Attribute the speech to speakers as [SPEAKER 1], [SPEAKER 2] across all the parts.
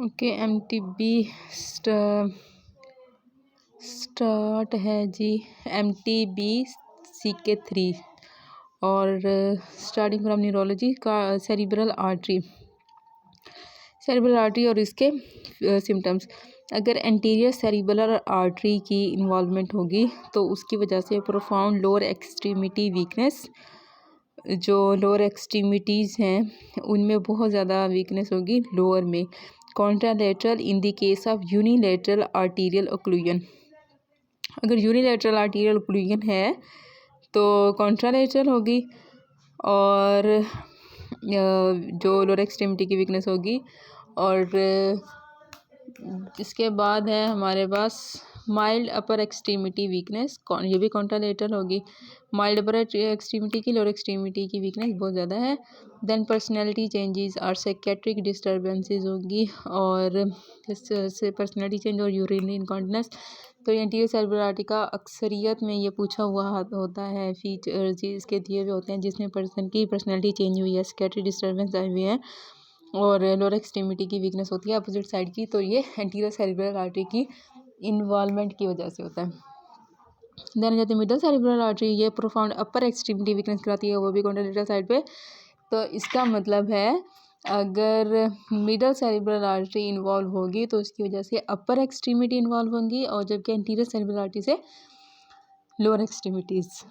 [SPEAKER 1] Okay, MTB start है जी, MTB CK3 और starting from neurology का सेरिब्रल आर्टरी और इसके सिम्टम्स। अगर एंटीरियर सेरिब्रल आर्टरी की इन्वॉल्वमेंट होगी तो उसकी वजह से प्रोफाउंड लोअर एक्सट्रीमिटी वीकनेस, जो लोअर एक्सट्रीमिटीज़ हैं उनमें बहुत ज़्यादा वीकनेस होगी लोअर में। Contralateral in the case of unilateral arterial occlusion, अगर यूनिलेटरल आर्टीरियल ओक्लूजन है तो कॉन्ट्रालेटरल होगी, और जो लोअर एक्सट्रीमिटी की वीकनेस होगी। और इसके बाद है हमारे पास माइल्ड अपर एक्सट्रीमिटी वीकनेस, ये भी कॉन्ट्रालेटरल होगी। माइल्ड अपर एक्सट्रीमिटी की लोअर एक्सट्रीमिटी की वीकनेस बहुत ज़्यादा है। देन पर्सनैलिटी चेंजेस और साइकेट्रिक डिस्टर्बेंसेस होगी, और इससे पर्सनैलिटी चेंज और यूरिनरी इनकॉन्टिनेंस। तो एंटीरियर सेरिब्रल आर्टरी का अक्सरियत में ये पूछा हुआ होता है, फीचर इसके दिए हुए होते हैं जिसमें पर्सन की पर्सनैलिटी चेंज हुई है, साइकेट्रिक डिस्टर्बेंस आए हुए हैं और लोअर एक्सट्रीमिटी की वीकनेस होती है अपोजिट साइड की। तो ये एंटीरियर सेरिब्रल आर्टरी की इन्वॉल्वमेंट की वजह से होता है। देन जाते मिडल सेरिब्रल आर्टरी, ये प्रोफाउंड अपर एक्सट्रीमिटी वीकनेस कराती है, वो भी कॉन्ट्रालेटरल साइड पे। तो इसका मतलब है अगर मिडल सेरिब्रल आर्टरी इन्वॉल्व होगी तो उसकी वजह से अपर एक्सट्रीमिटी इन्वॉल्व होंगी, और जबकि एंटीरियर सेरिब्रल आर्टरी से लोअर एक्सट्रीमिटीज़।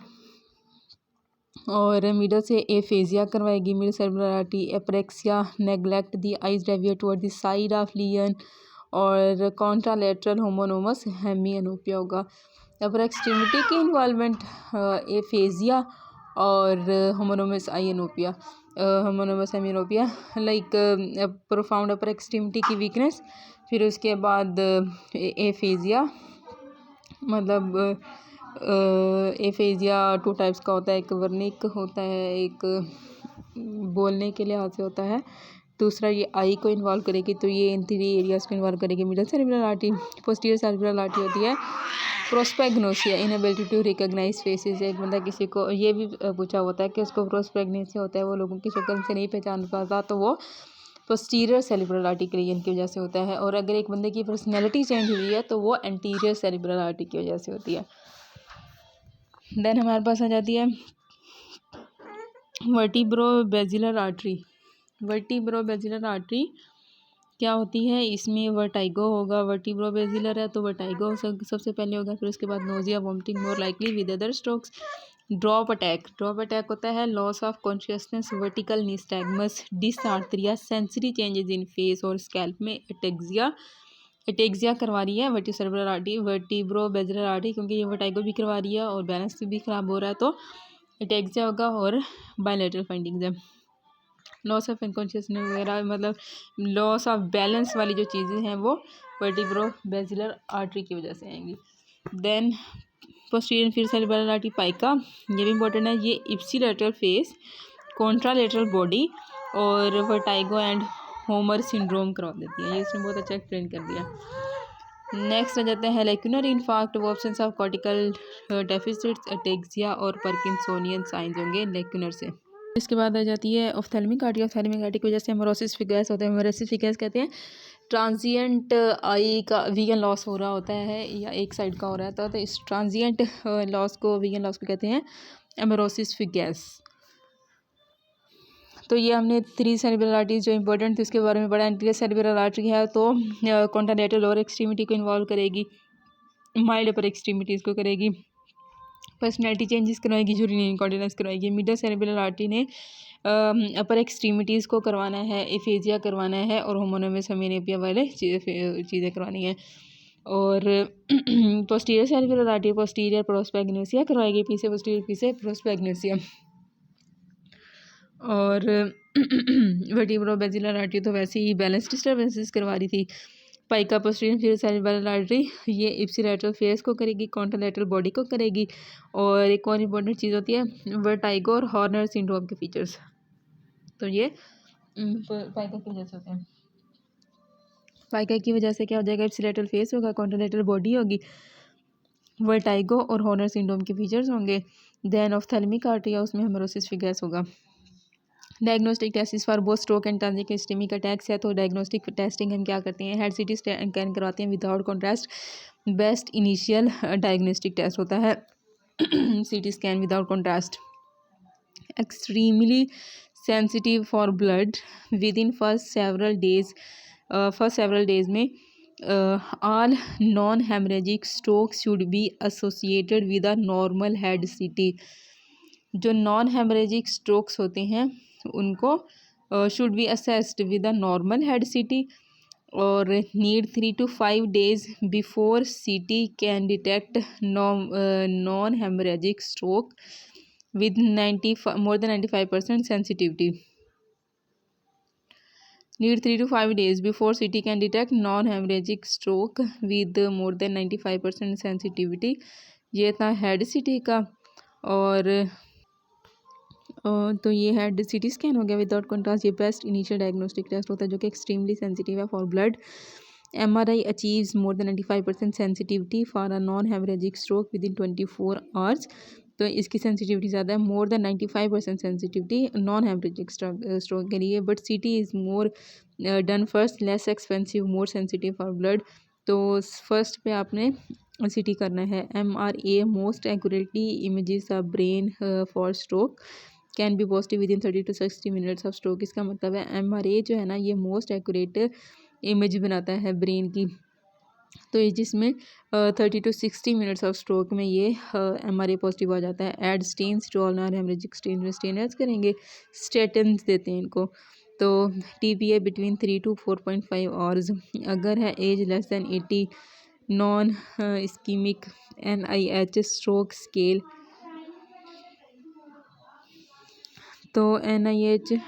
[SPEAKER 1] और मिडल से एफेजिया करवाएगी middle cerebral artery, apraxia, neglect the eyes deviate toward the side of लियन, और कॉन्ट्रालेटरल होमोनोमस हेमिअनोपिया होगा। अपर एक्सट्रीमिटी की इन्वॉल्वमेंट एफेजिया और होमोनोमस आइनोपिया, होमोनोमस हेमिअनोपिया, लाइक प्रोफाउंड अपर एक्सट्रीमिटी की वीकनेस, फिर उसके बाद एफेजिया, मतलब एफेजिया 2 टाइप्स का होता है, एक वर्निक होता है, एक बोलने के लिहाज से होता है, दूसरा ये आई को इन्वॉल्व करेगी। तो ये इन 3 एरियाज़ को इन्वॉल्व करेगी middle cerebral artery. Posterior cerebral artery होती है प्रोस्पेग्नोसिया, इनएबिलिटी टू रिकॉग्नाइज फेसेस। एक बंदा किसी को, ये भी पूछा होता है कि उसको प्रोस्पेग्नोसिया होता है, वो लोगों की शक्ल से नहीं पहचान पाता, तो वो पोस्टीरियर सेरिब्रल आर्टरी रीजन की वजह से होता है। और अगर एक बंदे की पर्सनैलिटी चेंज हुई है तो वो एंटीरियर सेरिब्रल आर्टरी की वजह से होती है। देन हमारे पास आ जाती है वर्टिब्रोबैजिलर आर्टरी। वर्टिब्रोबैजिलर आर्टरी क्या होती है, इसमें वर्टाइगो होगा। वर्टिब्रोबैजिलर है तो वर्टाइगो सबसे पहले होगा, फिर उसके बाद nausea, vomiting more likely with other strokes. Drop attack होता है loss of consciousness, vertical nystagmus, dysarthria, sensory changes in face और स्कैल्प में एटेक्सिया करवा रही है वर्टिब्रोसेरिब्रल आर्टरी, वर्टिब्रोबैजिलर आर्टरी, क्योंकि ये वर्टाइगो भी करवा रही है और बैलेंस भी ख़राब हो रहा है, तो एटेक्सिया होगा। और बायलैटरल फाइंडिंग्स है, लॉस ऑफ अनकॉन्शियसनेस वगैरह, मतलब लॉस ऑफ बैलेंस वाली जो चीज़ें हैं वो वर्टिब्रोबैजिलर आर्टरी की वजह से आएंगी। Then posterior inferior cerebral artery PICA, ये भी इंपॉर्टेंट है, ये इप्सिलेटरल फेस, कॉन्ट्रालेटरल बॉडी और वर्टाइगो एंड होमर सिंड्रोम करवा देती है। ये इसने बहुत अच्छा एक्सप्लेन कर दिया। नेक्स्ट आ जाते हैं लेक्यूनर इन्फार्क्ट, वो options of cortical deficits, ataxia और पार्किंसोनियन साइंस होंगे लेक्यूनर से। इसके बाद आ जाती है ऑफ्थेल्मिक आर्टरी। ऑफ्थेल्मिक आर्टरी की वजह से हेमोरोसिस फिगस होता है। हेमोरोसिस फिगस कहते हैं ट्रांजिएंट आई का विजन लॉस हो रहा होता है या एक साइड का हो रहा है, तो इस ट्रांजिएंट लॉस को, विजन लॉस को कहते हैं हेमोरोसिस फिगस। तो ये हमने 3 सेरिब्रल आर्टरीज जो इंपॉर्टेंट थी उसके बारे में पढ़ा। एंटीरियर सेरिब्रल आर्टरी है तो कॉन्ट्रालेटरल लोअर एक्सट्रीमिटी को इन्वॉल्व करेगी, माइल्ड अपर एक्सट्रीमिटीज़ को करेगी, पर्सनैलिटी चेंजेस करवाएगी, यूरिनरी इनकॉन्टिनेंस करवाएगी। मिडल सेरिब्रल आर्टरी ने अपर एक्सट्रीमिटीज़ को करवाना है, एफेजिया करवाना है और होमोनोमस हेमिअनोपिया वाले चीज़ें करवानी है। और पोस्टीरियर सेरिब्रल आर्टरी पोस्टीरियर प्रोस्पेग्नोसिया करवाएगी, पीछे पोस्टीरियर प्रोस्पेग्नोसिया। और वर्टिब्रोबैजिलर आर्टरी तो वैसे ही बैलेंस डिस्टर्बेंसेस करवा रही थी। PICA posterior inferior cerebral artery ये इप्सिलेटरल फेस को करेगी, कॉन्ट्रालेटरल बॉडी को करेगी। और एक और इम्पोर्टेंट चीज़ होती है वर्टाइगो और हॉर्नर सिंड्रोम के फीचर्स, तो ये पाइका की वजह से होते हैं। पाइका की वजह से क्या हो जाएगा, इप्सिलेटरल फेस होगा, कॉन्ट्रालेटरल बॉडी होगी, वर्टाइगो और हॉर्नर सिंड्रोम के फीचर्स होंगे। देन ऑफ्थेल्मिक आर्टरी है उसमें हेमोरोसिस फिगस होगा। Diagnostic test for both stroke and transit ischemic attacks है। तो डायग्नोस्टिक टेस्टिंग हम क्या करते हैं, हेड सीटी स्कैन करवाते हैं without contrast. Best initial diagnostic test होता है CT scan without contrast. Extremely sensitive for blood within first several days में all non haemorrhagic stroke should be associated with a normal head CT. जो non haemorrhagic strokes होते हैं उनको should be assessed with a normal head CT और need 3 to 5 days before CT can detect non haemorrhagic stroke with more than 95% sensitivity. Need 3 to 5 days before CT can detect non-hemorrhagic stroke with more than 95% sensitivity. ये था head सीटी का। और तो ये head CT scan हो गया without contrast. ये बेस्ट इनिशियल डायग्नोस्टिक टेस्ट होता है जो कि एक्सट्रीमली सेंसिटिव है for blood. MRI achieves more than 95% sensitivity for a non-hemorrhagic stroke within 24 hours. तो इसकी सेंसिटिविटी ज़्यादा है, more than 95% sensitivity non haemorrhagic stroke के लिए। बट सीटी is more done first, less expensive, more sensitive for blood. तो first पे आपने सीटी करना है। MRA most accurately images of brain for stroke can be positive with in 30 to 60 minutes of stroke. इसका मतलब है MRA जो है ना ये मोस्ट एक्यूरेट इमेज बनाता है ब्रेन की। तो ये जिसमें 30 to 60 मिनट्स ऑफ स्ट्रोक में ये MRA पॉजिटिव आ जाता है। Add statins to all non hemorrhagic statin में स्टेन ऐड करेंगे, स्टेटन्स देते हैं इनको। तो TPA बिटवीन 3 to 4.5 आवर्स। अगर है age less than 80, non ischaemic NIH stroke scale. तो NIH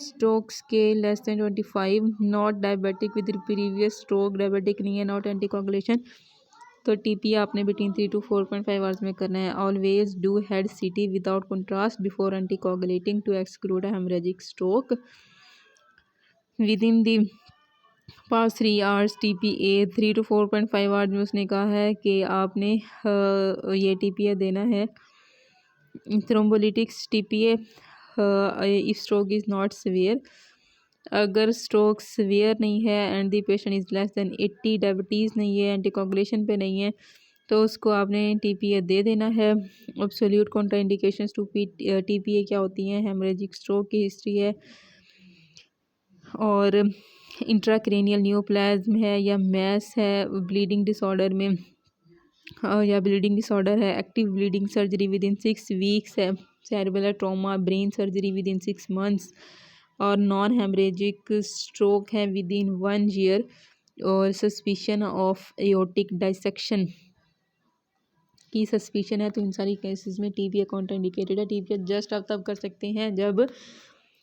[SPEAKER 1] stroke scale less than 25, not diabetic with previous stroke, diabetic नहीं है, नॉट एंटीकोगुलेशन। तो TPA आपने बिटवीन 3 to 4.5 आवर्स में करना है। Always do head CT without contrast before anticoagulating to exclude haemorrhagic stroke within the past 3 hours. TPA 3 to 4.5 hours में उसने कहा है कि आपने ये TPA देना है। Thrombolytics TPA if stroke is not severe. अगर स्ट्रोक सीवियर नहीं है and the patient is less than 80, diabetes नहीं है, एंटीकोगुलेशन पे नहीं है, तो उसको आपने TPA दे देना है। एब्सोल्यूट कॉन्ट्राइंडिकेशंस टू TPA क्या होती हैं, हेमरेजिक स्ट्रोक की हिस्ट्री है और इंट्राक्रेनियल न्यूप्लाज्म है या मैस है ब्लीडिंग डिसऑर्डर में या ब्लीडिंग डिसऑर्डर है, active bleeding surgery within 6 weeks है, cerebral trauma, brain surgery within 6 months और नॉन हेमरेजिक स्ट्रोक है विद इन 1 ईयर और सस्पिशन ऑफ एओर्टिक डाइसेक्शन की सस्पिशन है। तो इन सारी केसेस में TPA कॉन्ट्राइंडिकेटेड है। TPA जस्ट आप तब कर सकते हैं जब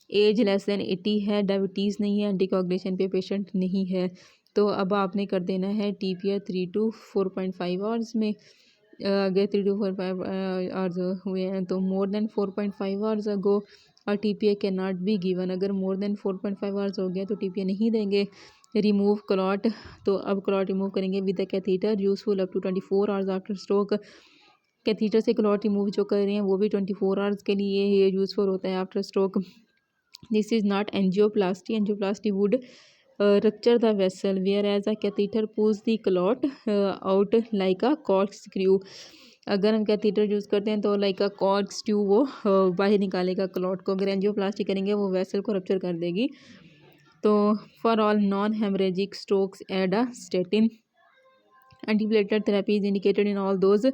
[SPEAKER 1] एज लेस दैन 80 है, डायबिटीज़ नहीं है, एंटीकोगुलेशन पे पेशेंट नहीं है। तो अब आपने कर देना है TPA 3 to 4.5 आवर्स में। अगर 3 to 4.5 आवर्स हुए हैं तो मोर देन 4.5 आवर्स अगो और TPA can not be given. अगर मोर देन 4.5 आवर्स हो गया तो TPA नहीं देंगे। रिमूव क्लॉट, तो अब क्लॉट रिमूव करेंगे with the catheter, useful up to 24 hours after stroke. Catheter से क्लॉट रिमूव जो कर रहे हैं वो भी 24 आवर्स के लिए ये यूजफुल होता है after stroke. This is not angioplasty. Angioplasty would rupture the vessel whereas a catheter pulls the clot out like a corkscrew। अगर हम कैथीटर यूज़ करते हैं तो लाइक अ कॉर्क्स्क्रू वो बाहर निकालेगा क्लॉट को। अगर एंजियोप्लास्टी करेंगे वो वेसल को रप्चर कर देगी। तो for all non haemorrhagic strokes add a statin. Antiplatelet therapy is indicated in all those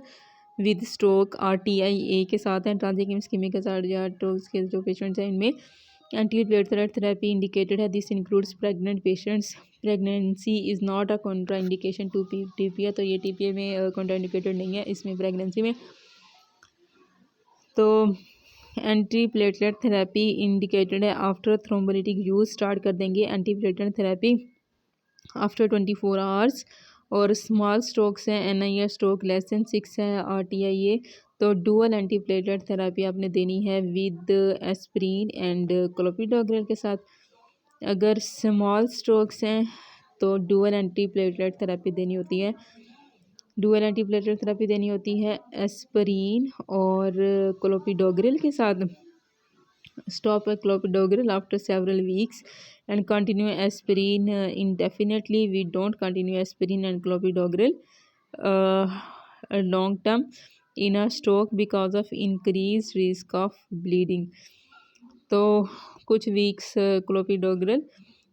[SPEAKER 1] with stroke. RTIA के साथ हैं, ट्रांजिट इस्केमिक स्ट्रोक्स के जो पेशेंट्स हैं इनमें एंटीप्लेटलेट थेरेपी इंडिकेटेड है। This includes pregnant patients. Pregnancy is not a contraindication to TPA। तो ये TPA में कॉन्ट्राइंडिकेटेड नहीं है, इसमें प्रेगनेंसी में। तो एंटीप्लेटलेट थेरेपी इंडिकेटेड है आफ्टर थ्रोम्बोलिटिक यूज स्टार्ट कर देंगे एंटीप्लेटलेट थेरेपी आफ्टर 24 आवर्स। और स्मॉल स्ट्रोक्स हैं, NIA स्ट्रोक लेस दैन 6 है, RTIA तो डुअल एंटीप्लेटलेट थेरेपी आपने देनी है विद एस्प्रीन एंड क्लोपिडोग्रेल के साथ। अगर स्मॉल स्ट्रोक्स हैं तो डुअल एंटीप्लेटलेट थेरेपी देनी होती है। डुअल एंटीप्लेटलेट थेरेपी देनी होती है एस्प्रीन और क्लोपिडोग्रेल के साथ। Stop clopidogrel after several weeks and continue aspirin indefinitely. We don't continue aspirin and clopidogrel long term in a stroke because of increased risk of bleeding. तो कुछ weeks क्लोपिडोग्रल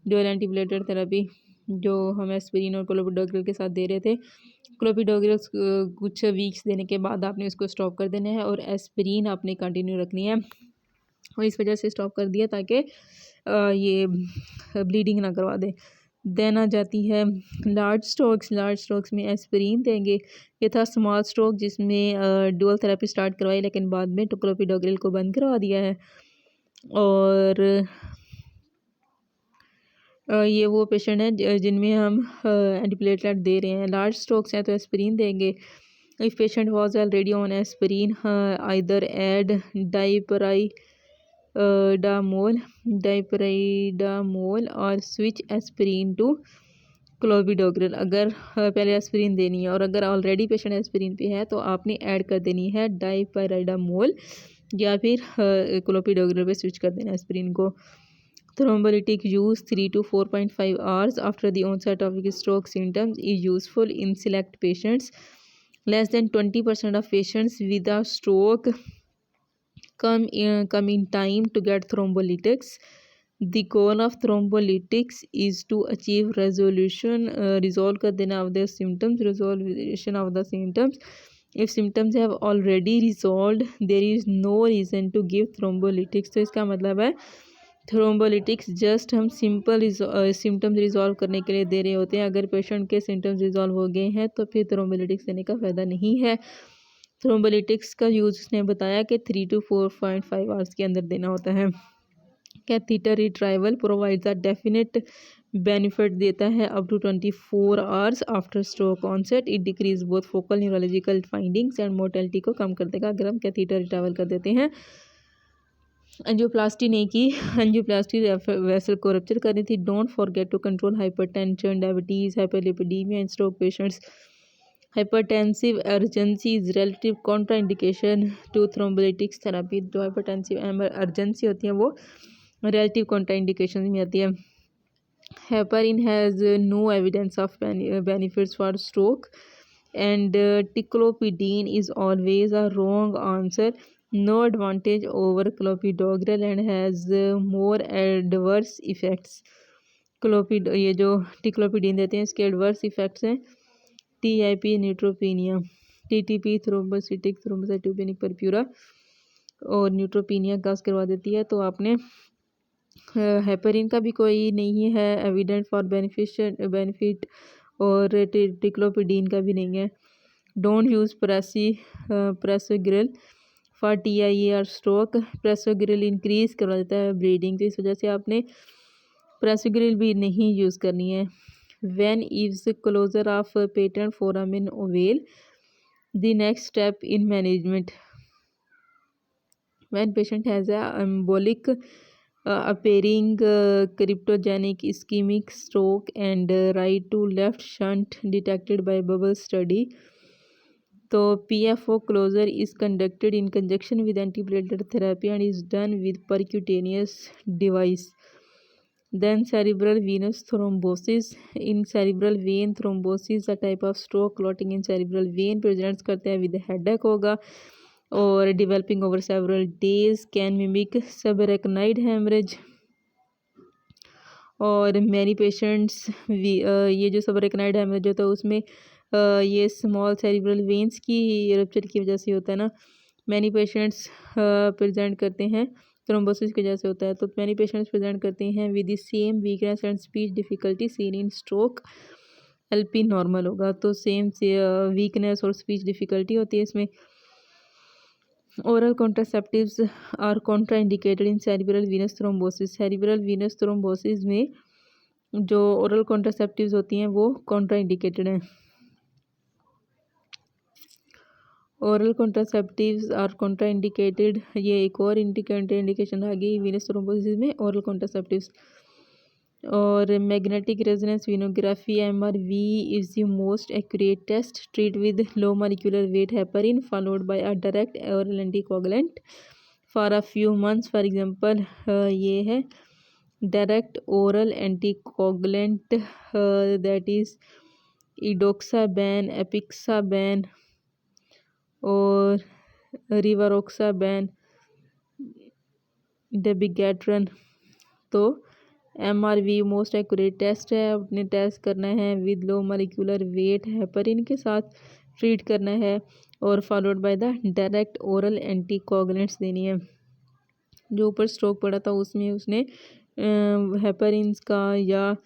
[SPEAKER 1] dual एंटीप्लेटर therapy जो हम aspirin और क्लोपिडोग्रल के साथ दे रहे थे, क्लोपिडोग्रल कुछ वीक्स देने के बाद आपने उसको स्टॉप कर देना है और एस्पिरिन आपने कंटिन्यू रखनी है। और इस वजह से स्टॉप कर दिया ताकि ये ब्लीडिंग ना करवा दे। देन आ जाती है लार्ज स्ट्रोक्स। लार्ज स्ट्रोक्स में एस्पिरिन देंगे। ये था स्मॉल स्ट्रोक जिसमें डुअल थेरेपी स्टार्ट करवाई लेकिन बाद में क्लोपिडोग्रल को बंद करवा दिया है। और ये वो पेशेंट हैं जिनमें हम एंटीप्लेटलेट दे रहे हैं। लार्ज स्ट्रोक्स हैं तो एस्पिरिन देंगे। If patient was already on aspirin either add dipyridamole or switch aspirin to क्लोपिडोग्रल। अगर पहले एस्पिरिन देनी है और अगर ऑलरेडी पेशेंट एस्पिरिन पे है तो आपने ऐड कर देनी है डाइपराइडामोल या फिर क्लोपिडोग्रल पे स्विच कर देना एस्पिरिन को। Thrombolytic use 3 to 4.5 hours after the onset of stroke symptoms is useful in select patients. Less than 20% of patients with a stroke come in time to get thrombolytics. The goal of thrombolytics is to achieve resolve कर देना of the symptoms, resolution of the symptoms. If symptoms have already resolved, there is no reason to give thrombolytics. तो इसका मतलब है thrombolytics just हम simple symptoms resolve करने के लिए दे रहे होते हैं। अगर पेशेंट के सिम्टम्स रिजॉल्व हो गए हैं तो फिर थ्रोम्बोलिटिक्स देने का फ़ायदा नहीं है। थ्रोम्बोलिटिक्स का यूज़ उसने बताया कि 3 to 4.5 आवर्स के अंदर देना होता है। Catheter retrieval provides a definite benefit देता है up to 24 hours after stroke onset. It decreases both focal neurological findings and mortality को कम कर देगा अगर हम कैथीटर रिट्राइवल कर देते हैं। एंजियोप्लास्टी नहीं की, एंजियोप्लास्टी वेसल को रप्चर करनी थी। Don't forget to control hypertension, diabetes, hyperlipidaemia in stroke patients. Hypertensive urgency is relative contraindication to thrombolytics therapy. जो हाइपरटेंसिव अर्जेंसी होती है वो रिलेटिव कॉन्ट्राइंडिकेशन में आती है। Heparin has no evidence of benefits for stroke and ticlopidine is always a wrong answer. No advantage over clopidogrel and has more adverse effects. ये जो टिक्लोपिडीन देते हैं इसके एडवर्स इफेक्ट्स हैं TIP neutropenia, TTP thrombocytic thrombocytopenic purpura और neutropenia cause करवा देती है। तो आपने हेपरिन का भी कोई नहीं है एविडेंट फॉर बेनिफिट और टिक्लोपिडीन का भी नहीं है। डोंट यूज़ प्रेसोग्रिल फॉर TIA और स्ट्रोक। प्रेसोग्रिल इंक्रीज़ करवा देता है ब्लीडिंग, तो इस वजह से आपने प्रेसोग्रिल भी नहीं यूज़ करनी है। When is closure of patent foramen ovale the next step in management. When patient has embolic appearing cryptogenic ischemic stroke and right to left shunt detected by bubble study. तो PFO closure is conducted in conjunction with antiplatelet therapy and is done with percutaneous device. Then cerebral venous thrombosis. In cerebral vein thrombosis, a type of stroke clotting in cerebral vein presents करते हैं with headache होगा और developing over several days, can mimic subarachnoid hemorrhage. और many patients ये जो subarachnoid hemorrhage होता है उसमें ये स्मॉल सेरिब्रल वेन्स की रप्चर की वजह से होता है ना। मैनी पेशेंट्स प्रेजेंट करते हैं थ्रोम्बोसिस की वजह से होता है। तो मैनी पेशेंट्स प्रेजेंट करते हैं with the same weakness and speech difficulty seen in stroke. LP normal होगा तो सेम से वीकनेस और स्पीच डिफ़िकल्टी होती है इसमें। Oral contraceptives are contraindicated in cerebral venous thrombosis. Cerebral venous thrombosis में जो ओरल कॉन्ट्रासेप्टिव्स होती हैं वो कॉन्ट्राइंडिकेटेड हैं। ओरल कॉन्ट्रासेप्टिव्स आर कॉन्ट्राइंडिकेटेड, ये एक और इंडिकेशन आ गई वीनस थ्रोम्बोसिस में ओरल कॉन्ट्रासेप्टिव्स। और magnetic resonance venography MRV is the most accurate test. Treat with low molecular weight heparin followed by a direct oral anticoagulant for a few months, for example ये है direct oral anticoagulant that is edoxaban, apixaban और rivaroxaban, डेबिगैट्रन। तो MRV most accurate test है, अपने test करना है with low molecular weight heparin के साथ ट्रीट करना है और followed by the direct oral anticoagulants देनी है। जो ऊपर स्ट्रोक पड़ा था उसमें उसने हेपरिन्स का या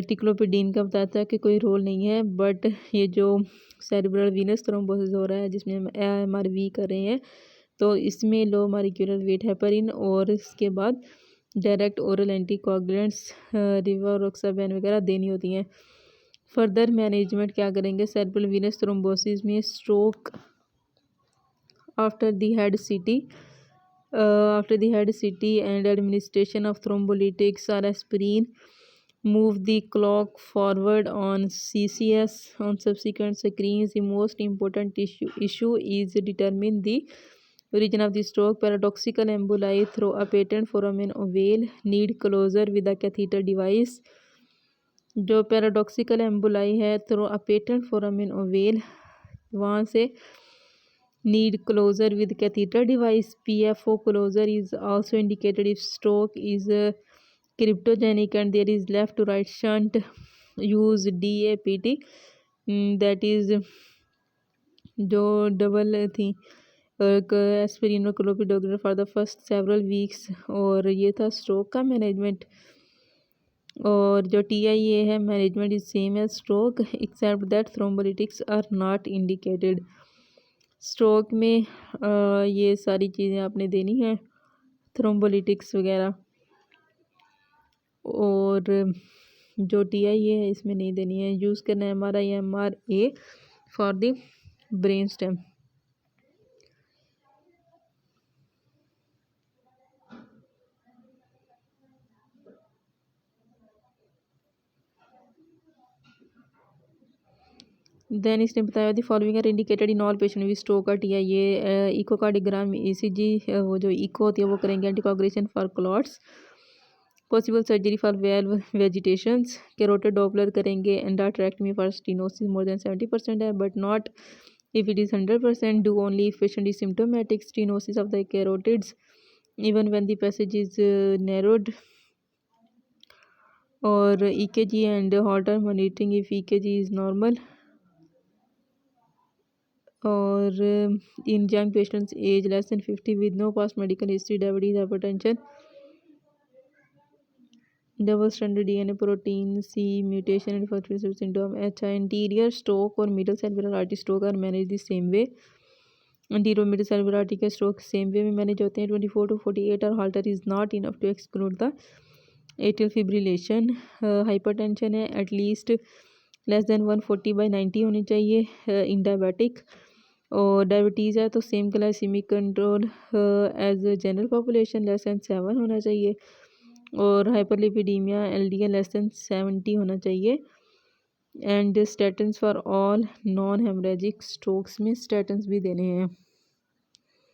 [SPEAKER 1] टिक्लोपिडीन का बताया था कि कोई रोल नहीं है, बट ये जो सेरेब्रल वीनस थ्रोम्बोसिस हो रहा है जिसमें हम MRV कर रहे हैं तो इसमें लो मॉलिक्यूलर वेट हेपरिन और इसके बाद डायरेक्ट ओरल एंटीकोगुलेंट्स रिवारोक्साबैन वगैरह देनी होती हैं। फर्दर मैनेजमेंट क्या करेंगे सेरेब्रल वीनस थ्रोम्बोसिस में? Stroke after the head CT and administration of thrombolytics or aspirin move the clock forward on CCS on subsequent screens. The most important issue is determine the origin of the stroke. Paradoxical emboli through a patent foramen ovale need closure with a catheter device. जो paradoxical emboli है through a patent foramen ovale वहाँ से need closure with catheter device. PFO closure is also indicated if stroke is cryptogenic and there is left to right shunt. Use DAPT, that is जो double थी aspirin और clopidogrel for the first several weeks. और ये था stroke का management. और जो TIA है management is same as stroke except that thrombolytics are not indicated. Stroke में ये सारी चीज़ें आपने देनी है, थ्रोम्बोलिटिक्स वगैरह, और जो TIA है इसमें नहीं देनी है। यूज़ करना है MRI MRA for the brain stem. Then इसने बताया the following are indicated in all patient with stroke और TIA। इकोकार्डियोग्राम ECG वो जो इको होती है वो करेंगे। Anticoagulation for clots, possible surgery for valve vegetations, carotid Doppler करेंगे। एंडाट्रैक्टमी फॉर स्टेनोसिस मोर देन 70% है but not if it is 100%। Do only if patient is symptomatic stenosis of the कैरोटिड्स even when the passage is narrowed. और EKG and Holter monitoring if EKG is normal. और in young patients age less than 50 with no past medical history, diabetes, hypertension, double stranded DNA protein C mutation and fertility syndrome. Anterior stroke और middle cerebral artery stroke are manage the same way. Anterior middle cerebral artery के stroke same way में manage होते हैं। 24 to 48 और Holter is not enough to exclude the atrial fibrillation. Hypertension है at least less than 140/90 होनी चाहिए in diabetic. और diabetes है तो same glycemic control as general population less than 7 होना चाहिए। और हाइपरलिपिडीमिया LDL लेस देन 70 होना चाहिए। And statins for all non haemorrhagic strokes में स्टेटन्स भी देने हैं।